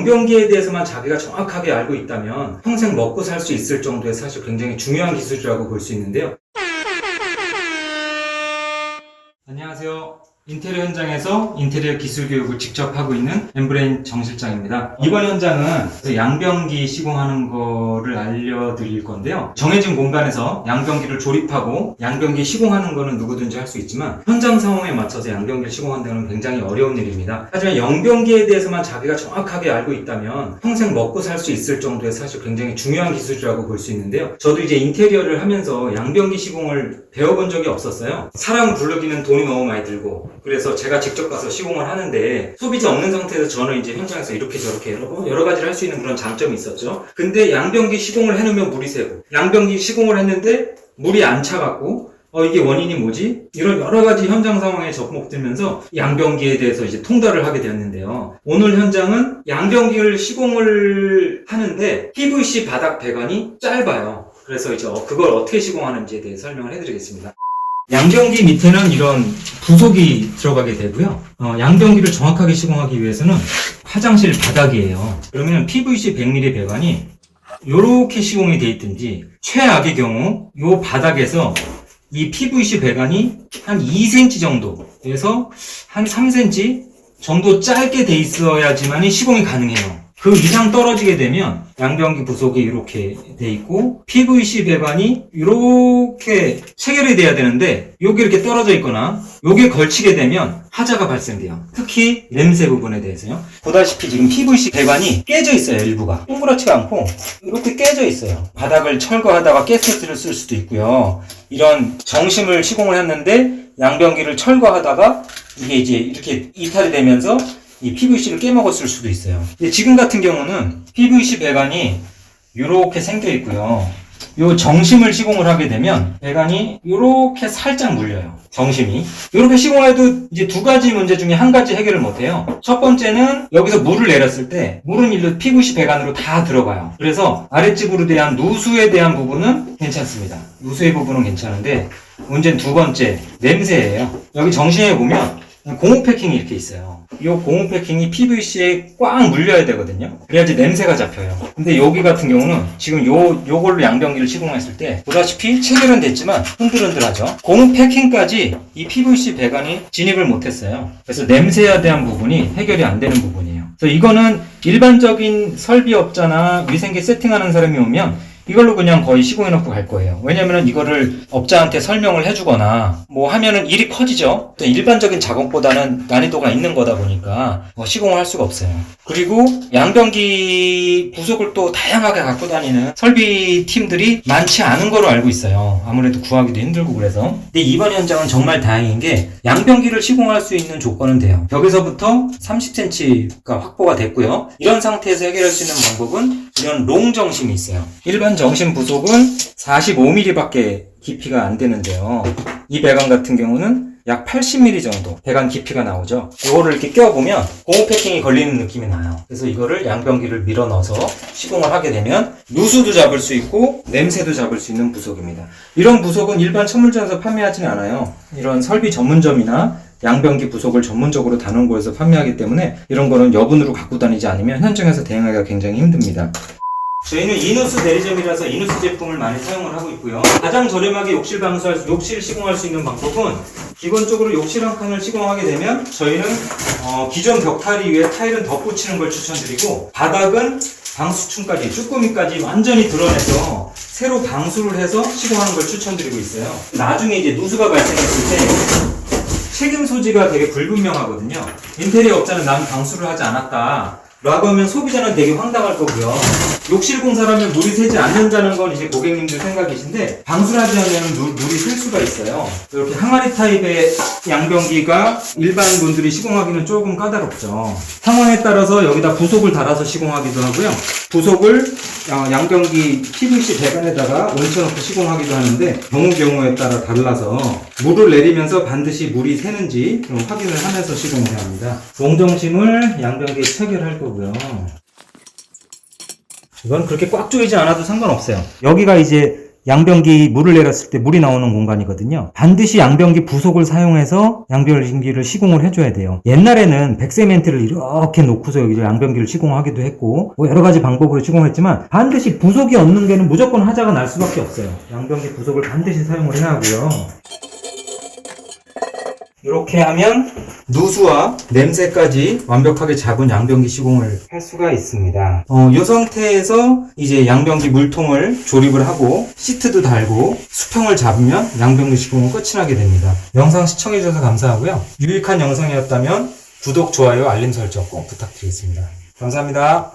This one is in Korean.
양변기에 대해서만 자기가 정확하게 알고 있다면 평생 먹고 살 수 있을 정도의 사실 굉장히 중요한 기술이라고 볼 수 있는데요. 안녕하세요. 인테리어 현장에서 인테리어 기술 교육을 직접 하고 있는 엠브레인 정 실장입니다. 이번 현장은 양변기 시공하는 거를 알려드릴 건데요. 정해진 공간에서 양변기를 조립하고 양변기 시공하는 거는 누구든지 할 수 있지만 현장 상황에 맞춰서 양변기를 시공한다는 건 굉장히 어려운 일입니다. 하지만 양변기에 대해서만 자기가 정확하게 알고 있다면 평생 먹고 살 수 있을 정도의 사실 굉장히 중요한 기술이라고 볼 수 있는데요. 저도 이제 인테리어를 하면서 양변기 시공을 배워본 적이 없었어요. 사람 부르기는 돈이 너무 많이 들고, 그래서 제가 직접 가서 시공을 하는데 소비자 없는 상태에서 저는 이제 현장에서 이렇게 저렇게 여러 가지를 할 수 있는 그런 장점이 있었죠. 근데 양변기 시공을 해놓으면 물이 새고, 양변기 시공을 했는데 물이 안 차갖고 이게 원인이 뭐지? 이런 여러 가지 현장 상황에 접목되면서 양변기에 대해서 이제 통달을 하게 되었는데요. 오늘 현장은 양변기를 시공을 하는데 PVC 바닥 배관이 짧아요. 그래서 이제 그걸 어떻게 시공하는지에 대해 설명을 해드리겠습니다. 양변기 밑에는 이런 부속이 들어가게 되고요. 양변기를 정확하게 시공하기 위해서는 화장실 바닥이에요. 그러면 PVC 100mm 배관이 이렇게 시공이 되어 있든지, 최악의 경우 이 바닥에서 이 PVC 배관이 한 2cm 정도에서 한 3cm 정도 짧게 돼 있어야지만 시공이 가능해요. 그 이상 떨어지게 되면 양변기 부속이 이렇게 돼 있고 PVC 배관이 이렇게 체결이 돼야 되는데 여기 이렇게 떨어져 있거나 여기에 걸치게 되면 하자가 발생돼요. 특히 냄새 부분에 대해서요. 보다시피 지금 PVC 배관이 깨져 있어요. 일부가 동그랗지가 않고 이렇게 깨져 있어요. 바닥을 철거하다가 가스켓을 쓸 수도 있고요. 이런 정심을 시공을 했는데 양변기를 철거하다가 이게 이제 이렇게 이탈이 되면서 이 PVC를 깨먹었을 수도 있어요. 근데 지금 같은 경우는 PVC 배관이 이렇게 생겨 있고요. 요 정심을 시공을 하게 되면 배관이 이렇게 살짝 물려요. 정심이. 이렇게 시공해도 이제 두 가지 문제 중에 한 가지 해결을 못해요. 첫 번째는 여기서 물을 내렸을 때 물은 일로 PVC 배관으로 다 들어가요. 그래서 아랫집으로 대한 누수에 대한 부분은 괜찮습니다. 누수의 부분은 괜찮은데 문제는 두 번째, 냄새예요. 여기 정심에 보면 고무 패킹이 이렇게 있어요. 이 고무 패킹이 PVC에 꽉 물려야 되거든요. 그래야지 냄새가 잡혀요. 근데 여기 같은 경우는 지금 요걸로 양변기를 시공했을 때 보다시피 체결은 됐지만 흔들흔들하죠. 고무 패킹까지 이 PVC 배관이 진입을 못했어요. 그래서 냄새에 대한 부분이 해결이 안 되는 부분이에요. 그래서 이거는 일반적인 설비업자나 위생기 세팅하는 사람이 오면 이걸로 그냥 거의 시공해놓고 갈 거예요. 왜냐면은 이거를 업자한테 설명을 해주거나 뭐 하면은 일이 커지죠. 일반적인 작업보다는 난이도가 있는 거다 보니까 시공을 할 수가 없어요. 그리고 양변기 부속을 또 다양하게 갖고 다니는 설비팀들이 많지 않은 거로 알고 있어요. 아무래도 구하기도 힘들고 그래서. 근데 이번 현장은 정말 다행인 게 양변기를 시공할 수 있는 조건은 돼요. 벽에서부터 30cm가 확보가 됐고요. 이런 상태에서 해결할 수 있는 방법은 이런 롱 정심이 있어요. 일반 정심 부속은 45mm 밖에 깊이가 안 되는데요. 이 배관 같은 경우는 약 80mm 정도 배관 깊이가 나오죠. 이거를 이렇게 껴보면 고무 패킹이 걸리는 느낌이 나요. 그래서 이거를 양변기를 밀어 넣어서 시공을 하게 되면 누수도 잡을 수 있고 냄새도 잡을 수 있는 부속입니다. 이런 부속은 일반 천물점에서 판매하지는 않아요. 이런 설비 전문점이나 양변기 부속을 전문적으로 다루는 곳에서 판매하기 때문에 이런 거는 여분으로 갖고 다니지 않으면 현장에서 대응하기가 굉장히 힘듭니다. 저희는 이누스 대리점이라서 이누스 제품을 많이 사용을 하고 있고요. 가장 저렴하게 욕실 시공할 수 있는 방법은 기본적으로 욕실 한 칸을 시공하게 되면 저희는 기존 벽타리 위에 타일은 덧붙이는 걸 추천드리고 바닥은 방수층까지 쭈꾸미까지 완전히 드러내서 새로 방수를 해서 시공하는 걸 추천드리고 있어요. 나중에 이제 누수가 발생했을 때 책임 소지가 되게 불분명하거든요. 인테리어 업자는 난 방수를 하지 않았다 라고 하면 소비자는 되게 황당할 거고요. 욕실 공사라면 물이 새지 않는다는 건 이제 고객님들 생각이신데 방수를 하지 않으면 물이 셀 수가 있어요. 이렇게 항아리 타입의 양변기가 일반 분들이 시공하기는 조금 까다롭죠. 상황에 따라서 여기다 부속을 달아서 시공하기도 하고요. 부속을 양변기 PVC 배관에다가 얹혀놓고 시공하기도 하는데 경우에 따라 달라서 물을 내리면서 반드시 물이 새는지 확인을 하면서 시공해야 합니다. 롱정심을 양변기에 체결할 거고요. 이건 그렇게 꽉 조이지 않아도 상관없어요. 여기가 이제 양변기 물을 내렸을 때 물이 나오는 공간이거든요. 반드시 양변기 부속을 사용해서 양변기를 시공을 해줘야 돼요. 옛날에는 백세멘트를 이렇게 놓고서 여기 양변기를 시공하기도 했고 뭐 여러 가지 방법으로 시공했지만 반드시 부속이 없는 게는 무조건 하자가 날 수밖에 없어요. 양변기 부속을 반드시 사용을 해야 하고요. 이렇게 하면 누수와 냄새까지 완벽하게 잡은 양변기 시공을 할 수가 있습니다. 이 상태에서 이제 양변기 물통을 조립을 하고 시트도 달고 수평을 잡으면 양변기 시공은 끝이 나게 됩니다. 영상 시청해주셔서 감사하고요. 유익한 영상이었다면 구독, 좋아요, 알림 설정 꼭 부탁드리겠습니다. 감사합니다.